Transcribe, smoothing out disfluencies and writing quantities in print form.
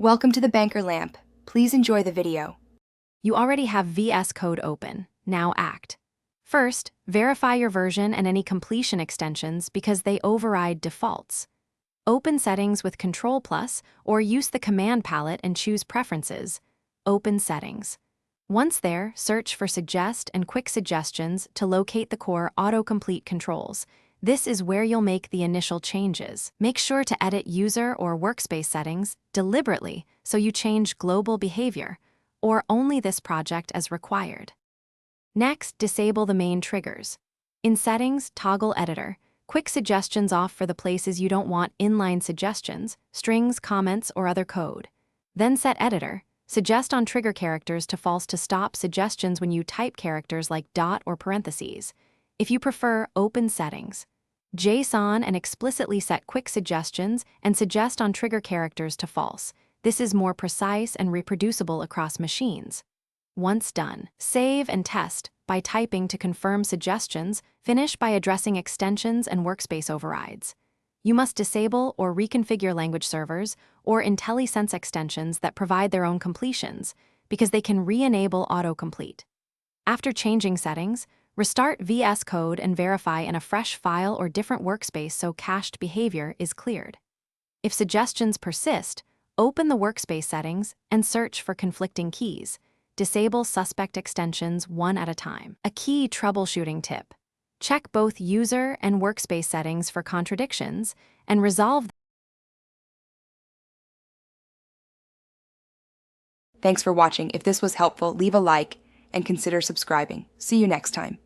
Welcome to the Banker Lamp. Please enjoy the video. You already have VS Code open. Now act. First, verify your version and any completion extensions because they override defaults. Open Settings with Control+ or use the command palette and choose Preferences. Open Settings. Once there, search for Suggest and Quick Suggestions to locate the core Autocomplete controls. This is where you'll make the initial changes. Make sure to edit user or workspace settings deliberately so you change global behavior, or only this project as required. Next, disable the main triggers. In Settings, toggle Editor. Quick Suggestions off for the places you don't want inline suggestions, strings, comments, or other code. Then set Editor. Suggest on trigger characters to false to stop suggestions when you type characters like dot or parentheses. If you prefer, open Settings. JSON and explicitly set quick suggestions and suggest on trigger characters to false. This is more precise and reproducible across machines. Once done, save and test by typing to confirm suggestions, finish by addressing extensions and workspace overrides. You must disable or reconfigure language servers or IntelliSense extensions that provide their own completions because they can re-enable autocomplete. After changing settings, restart VS Code and verify in a fresh file or different workspace so cached behavior is cleared. If suggestions persist, open the workspace settings and search for conflicting keys. Disable suspect extensions one at a time. A key troubleshooting tip: check both user and workspace settings for contradictions and resolve them. Thanks for watching. If this was helpful, leave a like and consider subscribing. See you next time.